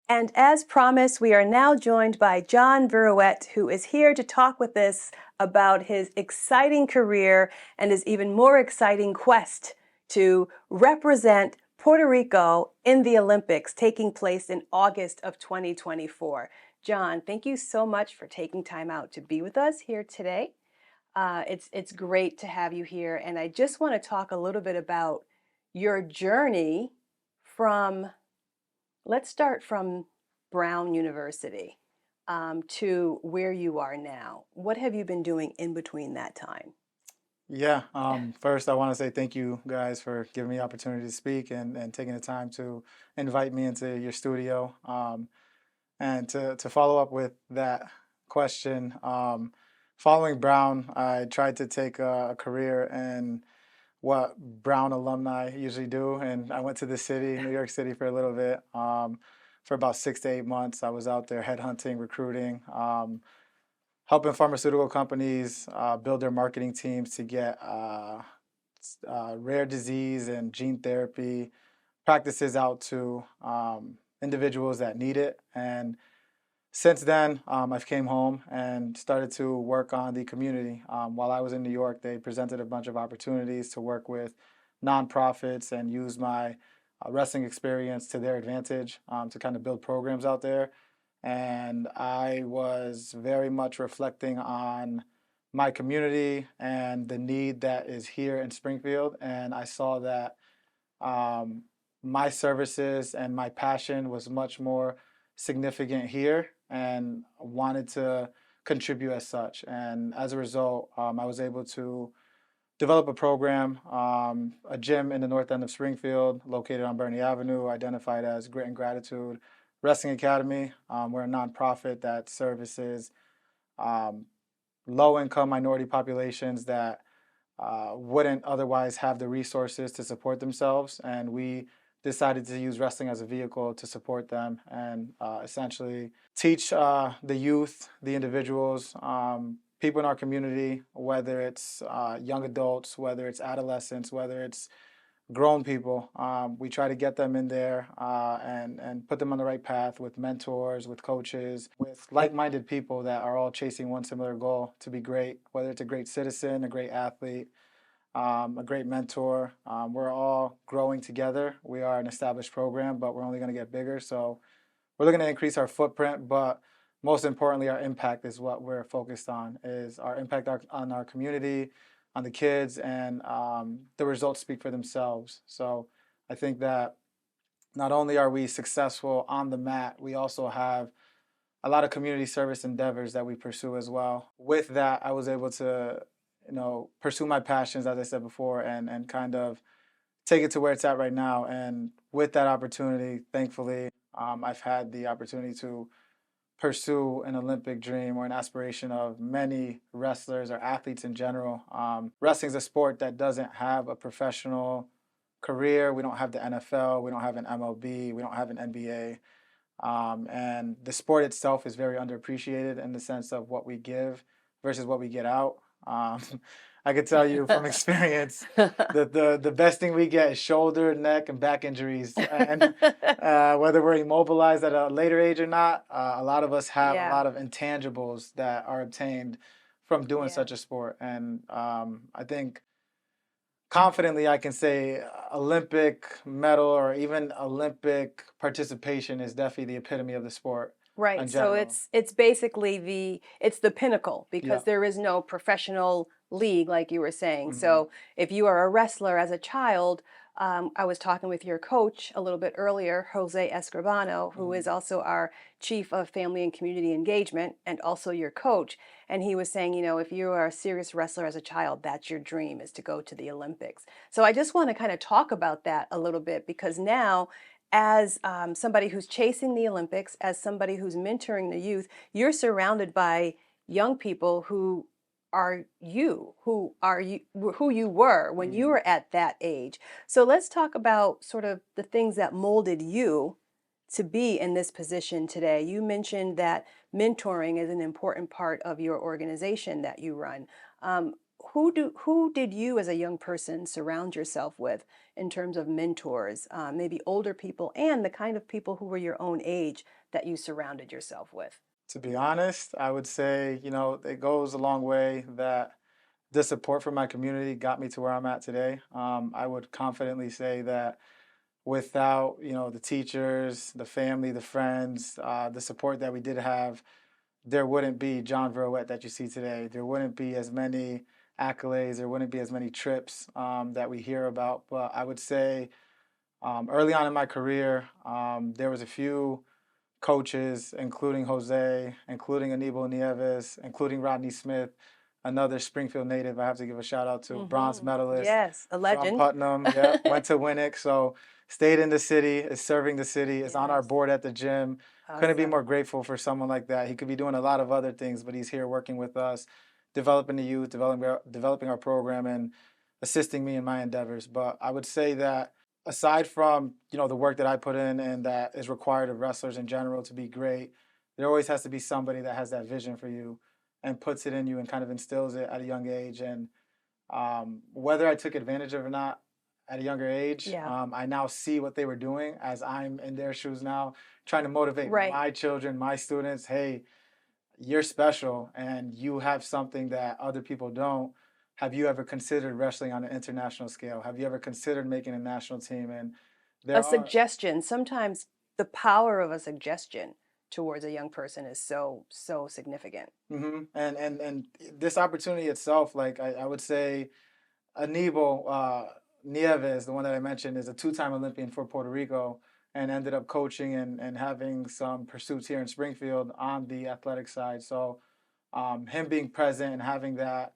And as promised, we are now joined by Jon Viruet, who is here to talk with us about his exciting career and his even more exciting quest to represent Puerto Rico in the Olympics taking place in August of 2024. Jon, thank you so much for taking time out to be with us here today. It's great to have you here, and I just want to talk a little bit about your journey from. Let's start from Brown University to where you are now. What have you been doing in between that time? Yeah, first I want to say thank you guys for giving me the opportunity to speak and taking the time to invite me into your studio. And to follow up with that question, following Brown, I tried to take a career in what Brown alumni usually do, and I went to the city, New York City, for a little bit. For about 6 to 8 months, I was out there headhunting, recruiting. Helping pharmaceutical companies build their marketing teams to get rare disease and gene therapy practices out to individuals that need it. And since then, I've came home and started to work on the community. While I was in New York, they presented a bunch of opportunities to work with nonprofits and use my wrestling experience to their advantage to kind of build programs out there. And I was very much reflecting on my community and the need that is here in Springfield. And I saw that um, my services and my passion was much more significant here and wanted to contribute as such. And as a result, I was able to develop a program, a gym in the north end of Springfield, located on Bernie Avenue, identified as Grit and Gratitude Wrestling Academy. We're a nonprofit that services um, low income minority populations that wouldn't otherwise have the resources to support themselves. And we decided to use wrestling as a vehicle to support them and essentially teach the youth, the individuals, people in our community, whether it's young adults, whether it's adolescents, whether it's grown people. We try to get them in there and put them on the right path with mentors, with coaches, with like-minded people that are all chasing one similar goal to be great, whether it's a great citizen, a great athlete, a great mentor. We're all growing together. We are an established program, but we're only going to get bigger. So we're looking to increase our footprint, but most importantly, our impact is what we're focused on, is our impact on our community, on the kids, and the results speak for themselves. So I think that not only are we successful on the mat, we also have a lot of community service endeavors that we pursue as well. With that, I was able to, pursue my passions, as I said before, and kind of take it to where it's at right now. And with that opportunity, thankfully, I've had the opportunity to pursue an Olympic dream or an aspiration of many wrestlers or athletes in general. Wrestling is a sport that doesn't have a professional career. We don't have the NFL. We don't have an MLB. We don't have an NBA. And the sport itself is very underappreciated in the sense of what we give versus what we get out. Um, I could tell you from experience that the best thing we get is shoulder, neck, and back injuries. And whether we're immobilized at a later age or not, a lot of us have a Yeah, lot of intangibles that are obtained from doing yeah. such a sport. And I think confidently I can say Olympic medal or even Olympic participation is definitely the epitome of the sport in Right. So general. it's basically it's the pinnacle Yeah. because there is no professional league like you were saying. Hmm. So if you are a wrestler as a child, I was talking with your coach a little bit earlier, Jose Escribano, who Hmm. is also our chief of family and community engagement and also your coach. And he was saying, if you are a serious wrestler as a child, that's your dream is to go to the Olympics. So I just want to kind of talk about that a little bit because now as somebody who's chasing the Olympics, as somebody who's mentoring the youth, you're surrounded by young people who you were when you Hmm. were at that age. So let's talk about sort of the things that molded you to be in this position today. You mentioned that mentoring is an important part of your organization that you run. Um, who did you as a young person surround yourself with in terms of mentors, maybe older people and the kind of people who were your own age that you surrounded yourself with? To be honest, I would say, it goes a long way that the support from my community got me to where I'm at today. I would confidently say that without, the teachers, the family, the friends, the support that we did have, there wouldn't be Jon Viruet that you see today. There wouldn't be as many accolades. There wouldn't be as many trips that we hear about. But I would say early on in my career, there was a few coaches, including Jose, including Aníbal Nieves, including Rodney Smith, another Springfield native. I have to give a shout out to bronze medalist Yes, a from legend. Putnam. Yeah, went to Winnick, so stayed in the city, is serving the city, is on our Yes, board at the gym. Couldn't be awesome. more grateful for someone like that. He could be doing a lot of other things, but he's here working with us, developing the youth, developing our program, and assisting me in my endeavors. But I would say that aside from the work that I put in and that is required of wrestlers in general to be great, there always has to be somebody that has that vision for you and puts it in you and kind of instills it at a young age. And whether I took advantage of it or not at a younger age, Yeah, I now see what they were doing as I'm in their shoes now, trying to motivate right. my children, my students. Hey, you're special and you have something that other people don't. Have you ever considered wrestling on an international scale? Have you ever considered making a national team? And A there are, suggestion, sometimes the power of a suggestion towards a young person is so significant. and this opportunity itself, like I would say, Aníbal Nieves, the one that I mentioned, is a two-time Olympian for Puerto Rico and ended up coaching and having some pursuits here in Springfield on the athletic side. So him being present and having that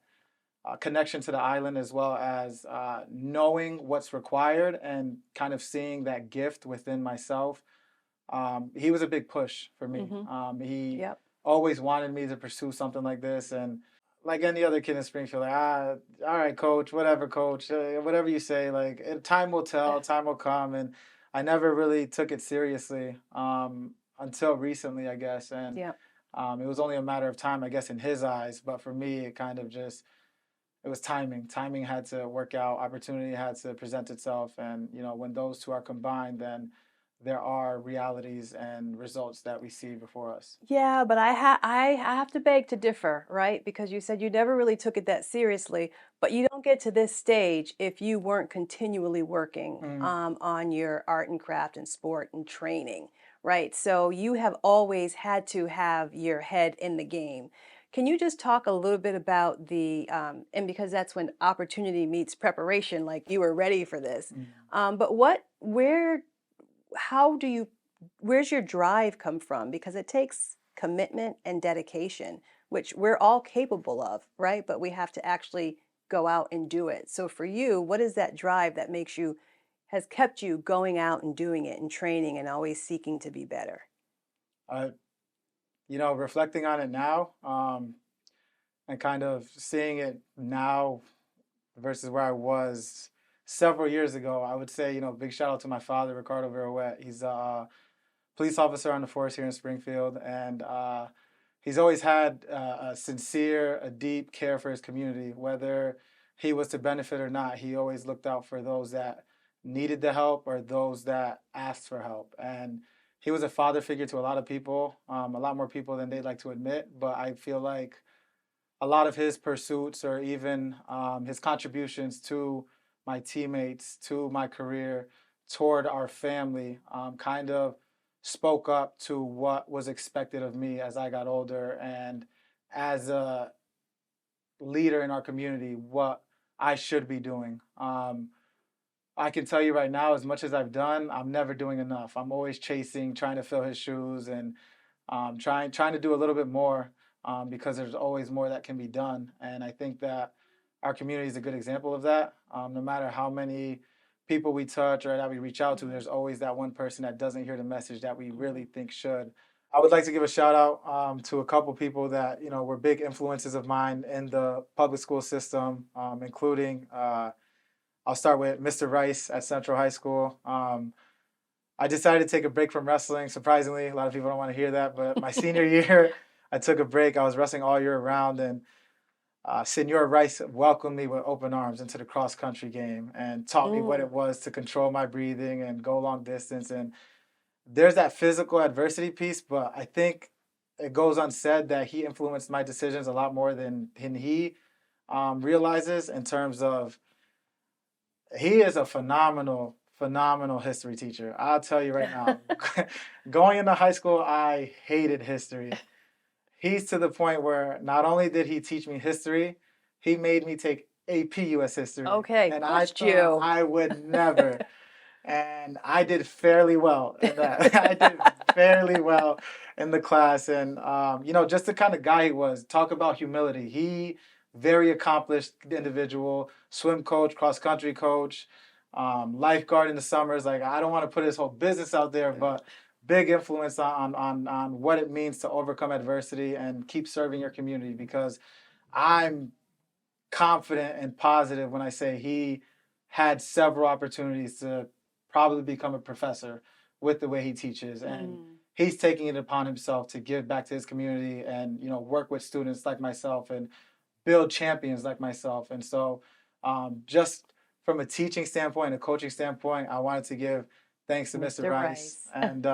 connection to the island as well as knowing what's required and kind of seeing that gift within myself, he was a big push for me. Hmm. He Yep. always wanted me to pursue something like this. And like any other kid in Springfield, like, all right, coach, whatever you say, like time will tell, time will come. And I never really took it seriously until recently, I guess. And Yep. it was only a matter of time, I guess, in his eyes. But for me, it kind of just, it was timing. Timing had to work out. Opportunity had to present itself. And, when those two are combined, then there are realities and results that we see before us. Yeah, but I have to beg to differ, right? Because you said you never really took it that seriously, but you don't get to this stage if you weren't continually working Mm. on your art and craft and sport and training, right? So you have always had to have your head in the game. Can you just talk a little bit about and because that's when opportunity meets preparation, like you were ready for this. Mm. But how do you where's your drive come from? Because it takes commitment and dedication, which we're all capable of, right? But we have to actually go out and do it. So for you, what is that drive that has kept you going out and doing it and training and always seeking to be better? Uh, Reflecting on it now, and kind of seeing it now versus where I was several years ago, I would say, big shout out to my father, Ricardo Viruet. He's a police officer on the force here in Springfield, and he's always had a sincere, a deep care for his community. Whether he was to benefit or not, he always looked out for those that needed the help or those that asked for help. And he was a father figure to a lot of people, a lot more people than they'd like to admit. But I feel like a lot of his pursuits or even his contributions to my teammates, to my career, toward our family, kind of spoke up to what was expected of me as I got older and as a leader in our community, what I should be doing. I can tell you right now, as much as I've done, I'm never doing enough. I'm always chasing, trying to fill his shoes, and trying to do a little bit more because there's always more that can be done. And I think that our community is a good example of that. No matter how many people we touch or that we reach out to, Mhm. there's always that one person that doesn't hear the message that we really Mhm. think should. I would like to give a shout out to a couple people that were big influences of mine in the public school system, including I'll start with Mr. Rice at Central High School. I decided to take a break from wrestling. Surprisingly, a lot of people don't want to hear that, but my senior year, I took a break. I was wrestling all year round, and Senor Rice welcomed me with open arms into the cross country game and taught me what it was to control my breathing and go long distance. And there's that physical adversity piece, but I think it goes unsaid that he influenced my decisions a lot more than he realizes, in terms of he is a phenomenal history teacher. I'll tell you right now, going into high school, I hated history. He's to the point where not only did he teach me history, he made me take AP US history. Okay, and pushed I you. thought I would never. And I did fairly well in that. I did fairly well in the class. And, just the kind of guy he was. Talk about humility. He, very accomplished individual, swim coach, cross country coach, lifeguard in the summers. Like, I don't want to put his whole business out there, but big influence on what it means to overcome adversity and keep serving your community, because I'm confident and positive when I say he had several opportunities to probably become a professor with the way he teaches. And he's taking it upon himself to give back to his community and, work with students like myself and build champions like myself. And so just from a teaching standpoint, a coaching standpoint, I wanted to give thanks to Mr. Rice and,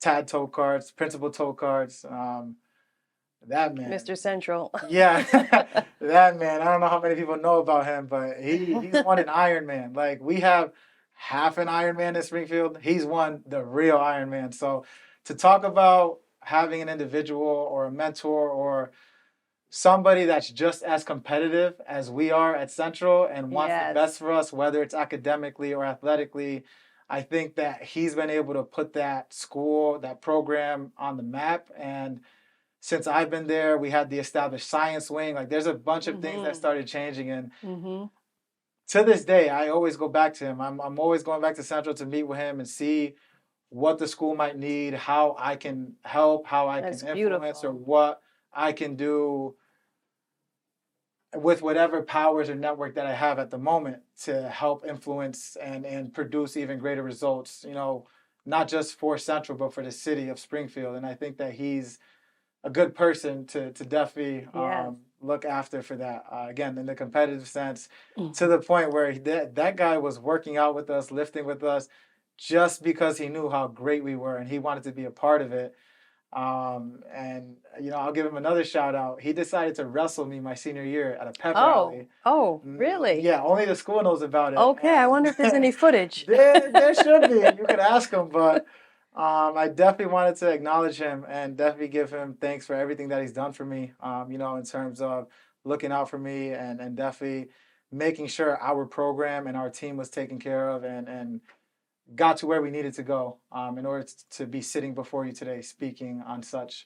Tad Tokarts, Principal Tokarts, that man. Mr. Central. Yeah, that man. I don't know how many people know about him, but he's won an Ironman. Like, we have half an Ironman in Springfield. He's won the real Ironman. So to talk about having an individual or a mentor or somebody that's just as competitive as we are at Central and wants the best for us, whether it's academically or athletically, I think that he's been able to put that school, that program on the map. And since I've been there, we had the established science wing. Like, there's a bunch of things that started changing. And to this day, I always go back to him. I'm always going back to Central to meet with him and see what the school might need, how I can help, how I can influence, or what I can do with whatever powers or network that I have at the moment to help influence and produce even greater results, not just for Central, but for the city of Springfield. And I think that he's a good person to definitely look after for that. Again, in the competitive sense, to the point where that guy was working out with us, lifting with us, just because he knew how great we were and he wanted to be a part of it. And I'll give him another shout out. He decided to wrestle me my senior year at a pep rally. Oh, really? Yeah, only the school knows about it. Okay, I wonder if there's any footage. There should be. You could ask him, but I definitely wanted to acknowledge him and definitely give him thanks for everything that he's done for me, in terms of looking out for me and definitely making sure our program and our team was taken care of and got to where we needed to go in order to be sitting before you today speaking on such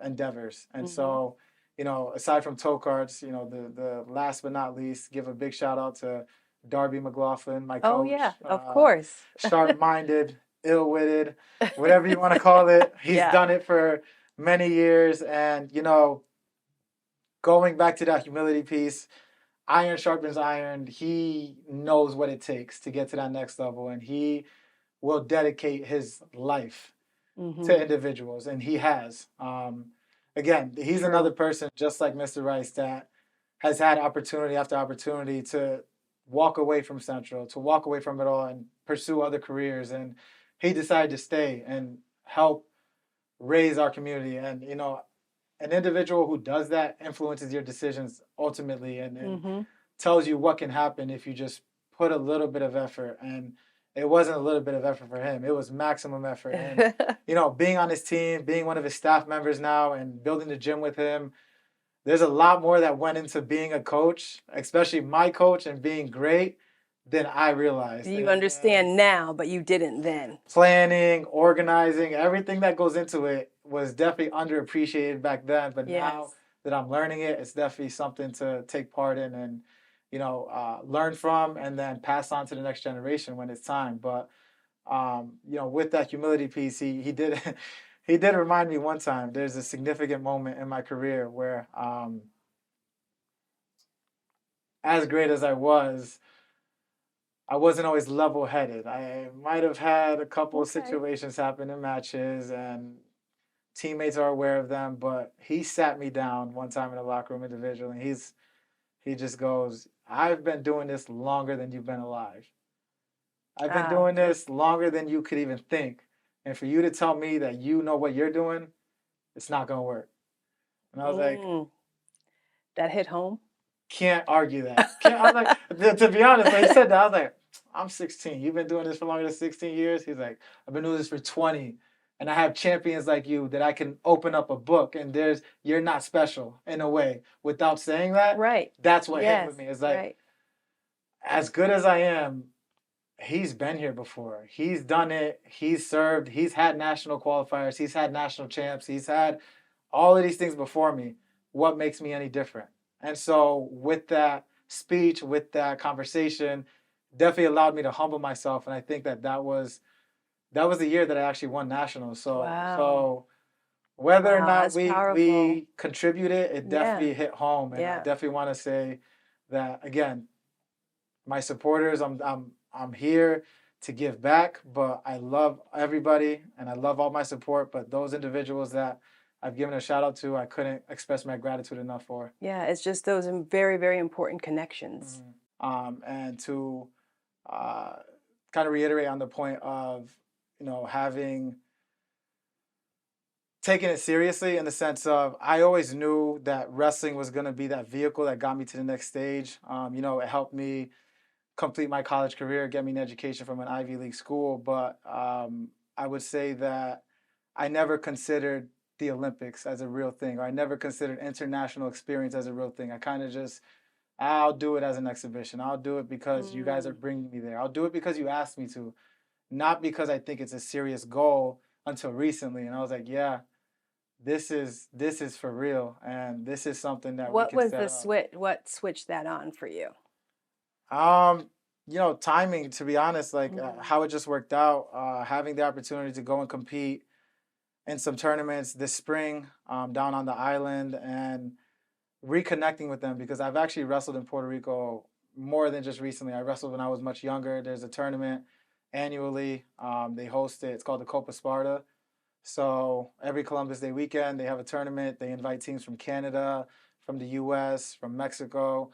endeavors. And so, aside from Tokarts, the last but not least, give a big shout out to Darby McLaughlin, my coach. Oh, yeah, of course. Sharp-minded, ill-witted, whatever you want to call it. He's done it for many years. And, going back to that humility piece, iron sharpens iron. He knows what it takes to get to that next level. And he will dedicate his life to individuals. And he has. Again, he's another person, just like Mr. Rice, that has had opportunity after opportunity to walk away from Central, to walk away from it all and pursue other careers. And he decided to stay and help raise our community. And, an individual who does that influences your decisions ultimately and tells you what can happen if you just put a little bit of effort. And it wasn't a little bit of effort for him. It was maximum effort. And, being on his team, being one of his staff members now and building the gym with him, there's a lot more that went into being a coach, especially my coach, and being great than I realized. You understand now, but you didn't then. Planning, organizing, everything that goes into it was definitely underappreciated back then. But now that I'm learning it, it's definitely something to take part in and, learn from and then pass on to the next generation when it's time. But, with that humility piece, he did he did remind me one time, there's a significant moment in my career where as great as I wasn't always level-headed. I might have had a couple of situations happen in matches and teammates are aware of them, but he sat me down one time in the locker room individually. And he just goes, "I've been doing this longer than you've been alive. I've been Ah, doing this longer than you could even think. And for you to tell me that you know what you're doing, it's not going to work." And I was like, mm, that hit home. can't argue that. Can't, I was like, to be honest, when he said that, I was like, I'm 16. You've been doing this for longer than 16 years? He's like, I've been doing this for 20. And I have champions like you that I can open up a book and you're not special in a way. Without saying that, Right. that's what hit Yes. with me. It's like, Right. as good as I am, he's been here before. He's done it. He's served. He's had national qualifiers. He's had national champs. He's had all of these things before me. What makes me any different? And so with that speech, with that conversation, definitely allowed me to humble myself. And I think that was the year that I actually won nationals. So Wow. whether or Wow, not that's we powerful. contributed, it Yeah. definitely hit home. And I Yeah. definitely want to say that again, my supporters, I'm here to give back, but I love everybody and I love all my support. But those individuals that I've given a shout out to, I couldn't express my gratitude enough for. Yeah, it's just those very, very important connections. And to uh, kind of reiterate on the point of, having taken it seriously in the sense of I always knew that wrestling was going to be that vehicle that got me to the next stage. It helped me complete my college career, get me an education from an Ivy League school. But I would say that I never considered the Olympics as a real thing, or I never considered international experience as a real thing. I kind of just, I'll do it as an exhibition. I'll do it because you guys are bringing me there. I'll do it because you asked me to, not because I think it's a serious goal until recently. And I was like, yeah, this is for real, and this is something that we What can was set the up. switch? What switched that on for you? Um, timing, to be honest, like Mhm. how it just worked out, having the opportunity to go and compete in some tournaments this spring down on the island and reconnecting with them because I've actually wrestled in Puerto Rico more than just recently. I wrestled when I was much younger. There's a tournament annually. They host it. It's called the Copa Sparta. So every Columbus Day weekend, they have a tournament. They invite teams from Canada, from the U.S., from Mexico,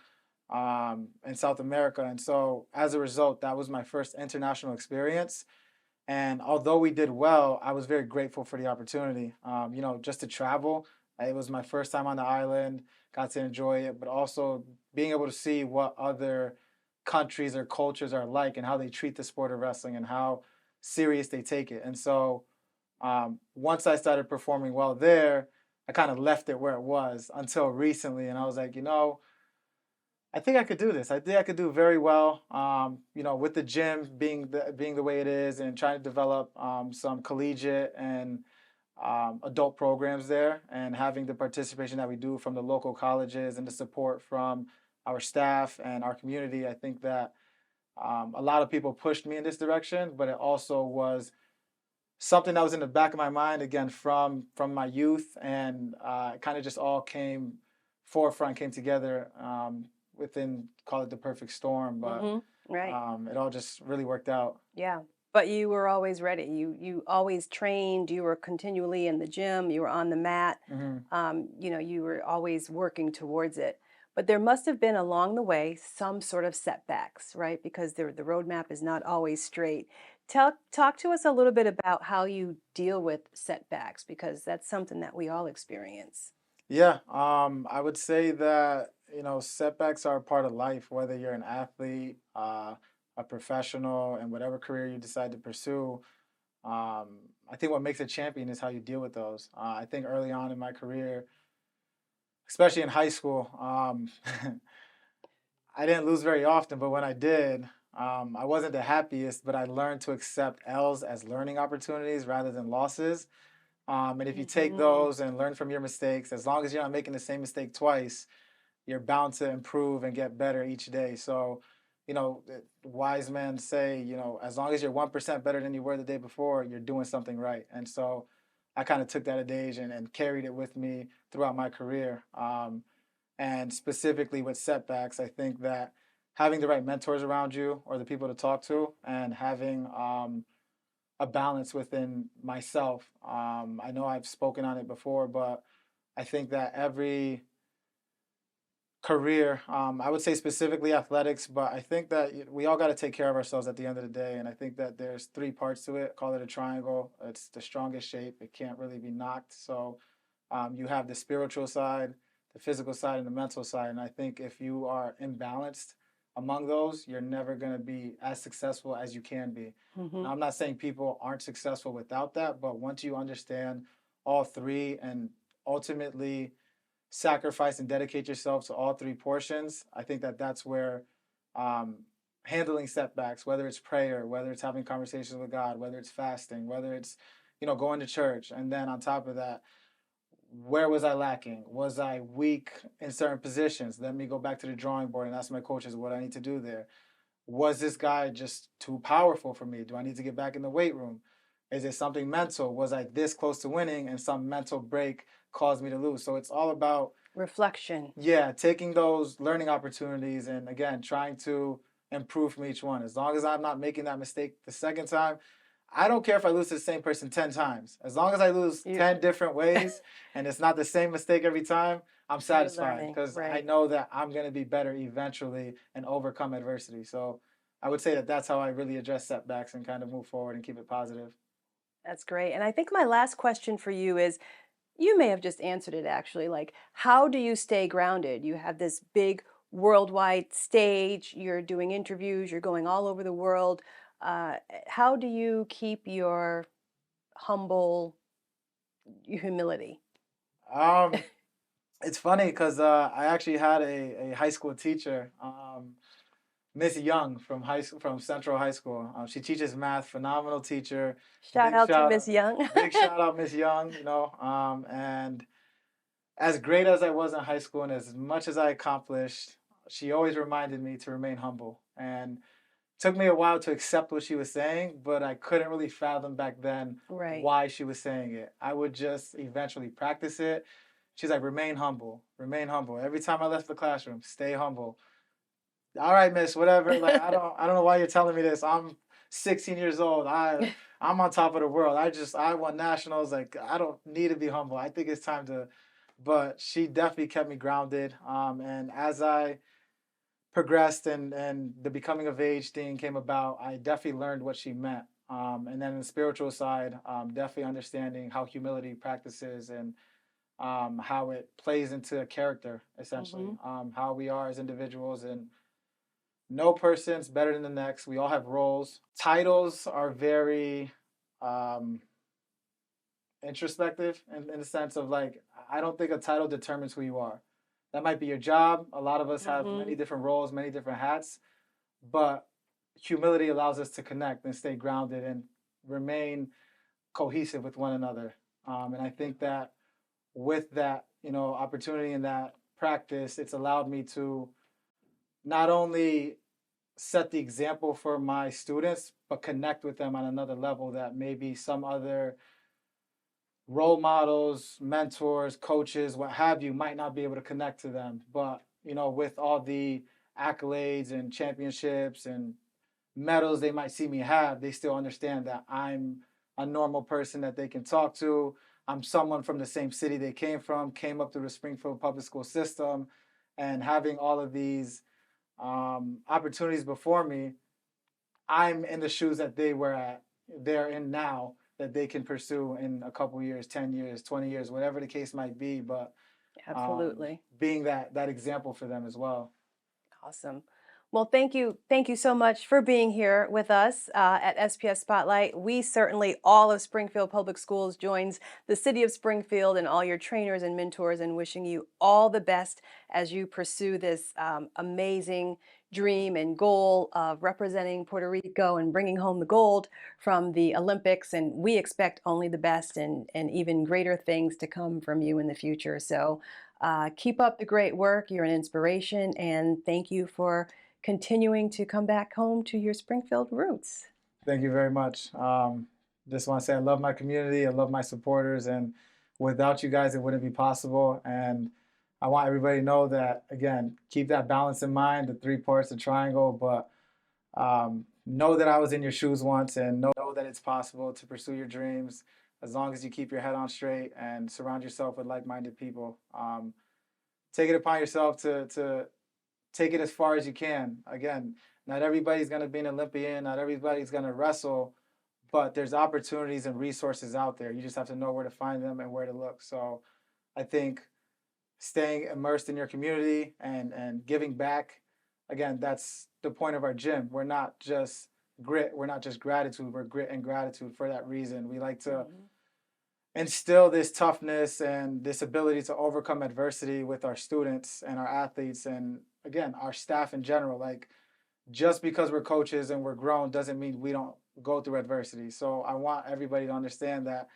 and South America. And so as a result, that was my first international experience. And although we did well, I was very grateful for the opportunity. Just to travel. It was my first time on the island, got to enjoy it, but also being able to see what other countries or cultures are like and how they treat the sport of wrestling and how serious they take it. And so once I started performing well there, I kind of left it where it was until recently. And I was like, I think I could do this. I think I could do very well. With the gym being the way it is, and trying to develop some collegiate and adult programs there, and having the participation that we do from the local colleges and the support from our staff and our community. I think that a lot of people pushed me in this direction, but it also was something that was in the back of my mind again from my youth, and it kind of just all came together within, call it the perfect storm, but Right. it all just really worked out. Yeah. But you were always ready. You always trained. You were continually in the gym. You were on the mat. You were always working towards it. But there must have been along the way some sort of setbacks, right? Because the roadmap is not always straight. Talk to us a little bit about how you deal with setbacks, because that's something that we all experience. Yeah, I would say that setbacks are a part of life, whether you're an athlete, a professional, and whatever career you decide to pursue. I think what makes a champion is how you deal with those. I think early on in my career, especially in high school, I didn't lose very often, but when I did, I wasn't the happiest, but I learned to accept L's as learning opportunities rather than losses. And if you take Mhm. those and learn from your mistakes, as long as you're not making the same mistake twice, you're bound to improve and get better each day. So, wise men say, as long as you're 1% better than you were the day before, you're doing something right. And so I kind of took that adage and carried it with me throughout my career. And specifically with setbacks, I think that having the right mentors around you or the people to talk to, and having a balance within myself. I know I've spoken on it before, but I think that every career, I would say specifically athletics, but I think that we all got to take care of ourselves at the end of the day. And I think that there's three parts to it. Call it a triangle. It's the strongest shape. It can't really be knocked. So you have the spiritual side, the physical side, and the mental side. And I think if you are imbalanced among those, you're never going to be as successful as you can be. Mm-hmm. Now, I'm not saying people aren't successful without that, but once you understand all three and ultimately sacrifice and dedicate yourself to all three portions, I think that that's where handling setbacks, whether it's prayer, whether it's having conversations with God, whether it's fasting, whether it's, going to church, and then on top of that, where was I lacking? Was I weak in certain positions? Let me go back to the drawing board and ask my coaches what I need to do there. Was this guy just too powerful for me? Do I need to get back in the weight room? Is it something mental? Was I this close to winning and some mental break caused me to lose? So it's all about reflection. Yeah, taking those learning opportunities and again, trying to improve from each one. As long as I'm not making that mistake the second time, I don't care if I lose to the same person 10 times. As long as I lose 10 different ways and it's not the same mistake every time, I'm satisfied because I know that I'm going to be better eventually and overcome adversity. So I would say that that's how I really address setbacks and kind of move forward and keep it positive. That's great. And I think my last question for you is, you may have just answered it actually, like, how do you stay grounded? You have this big worldwide stage, you're doing interviews, you're going all over the world. How do you keep your humble humility? Um, it's funny because I actually had a high school teacher, Miss Young from Central High School. She teaches math, phenomenal teacher. Shout out to Miss Young. Big shout out, Miss Young. And as great as I was in high school and as much as I accomplished, she always reminded me to remain humble. And it took me a while to accept what she was saying, but I couldn't really fathom back then why she was saying it. I would just eventually practice it. She's like, remain humble, remain humble. Every time I left the classroom, stay humble. All right, miss, whatever. Like, I don't know why you're telling me this. I'm 16 years old. I'm on top of the world. I won nationals. Like, I don't need to be humble. I think it's time to, but she definitely kept me grounded. And as I progressed and the becoming of age thing came about, I definitely learned what she meant. And then the spiritual side, definitely understanding how humility practices and how it plays into a character, essentially, how we are as individuals. And no person's better than the next. We all have roles. Titles are very introspective in the sense of like, I don't think a title determines who you are. That might be your job. A lot of us have many different roles, many different hats, but humility allows us to connect and stay grounded and remain cohesive with one another. And I think that with that, opportunity and that practice, it's allowed me to not only set the example for my students, but connect with them on another level that maybe some other role models, mentors, coaches, what have you, might not be able to connect to them. But, with all the accolades and championships and medals they might see me have, they still understand that I'm a normal person that they can talk to. I'm someone from the same city they came from, came up through the Springfield public school system, and having all of these opportunities before me, I'm in the shoes that they're in now, that they can pursue in a couple years, 10 years, 20 years, whatever the case might be. But absolutely, being that example for them as well. Awesome. Well, thank you so much for being here with us at SPS Spotlight. We certainly, all of Springfield Public Schools, joins the city of Springfield and all your trainers and mentors in wishing you all the best as you pursue this amazing dream and goal of representing Puerto Rico and bringing home the gold from the Olympics. And we expect only the best and even greater things to come from you in the future. So keep up the great work. You're an inspiration, and thank you for continuing to come back home to your Springfield roots. Thank you very much. Just want to say I love my community. I love my supporters. And without you guys, it wouldn't be possible. And I want everybody to know that, again, keep that balance in mind, the three parts, the triangle, but know that I was in your shoes once and know that it's possible to pursue your dreams as long as you keep your head on straight and surround yourself with like-minded people. Take it upon yourself to take it as far as you can. Again, not everybody's going to be an Olympian, not everybody's going to wrestle, but there's opportunities and resources out there. You just have to know where to find them and where to look. So I think staying immersed in your community and giving back, again, that's the point of our gym. We're not just grit, we're not just gratitude, we're grit and gratitude for that reason. We like to instill this toughness and this ability to overcome adversity with our students and our athletes and, again, our staff in general. Like, just because we're coaches and we're grown doesn't mean we don't go through adversity. So I want everybody to understand that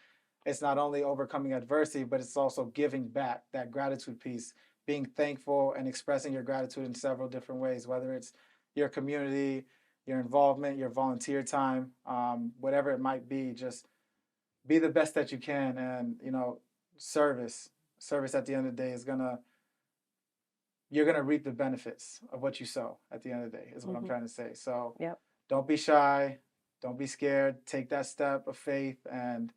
it's not only overcoming adversity, but it's also giving back, that gratitude piece, being thankful and expressing your gratitude in several different ways, whether it's your community, your involvement, your volunteer time, whatever it might be. Just be the best that you can, and service at the end of the day is you're gonna reap the benefits of what you sow at the end of the day, is what I'm trying to say. So Yep. don't be shy, don't be scared, take that step of faith, and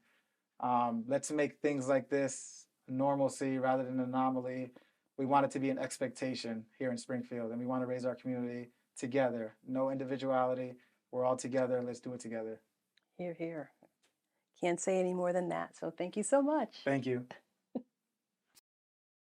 let's make things like this normalcy rather than an anomaly. We want it to be an expectation here in Springfield, and we want to raise our community together. No individuality. We're all together. Let's do it together. Hear, hear. Can't say any more than that. So thank you so much. Thank you.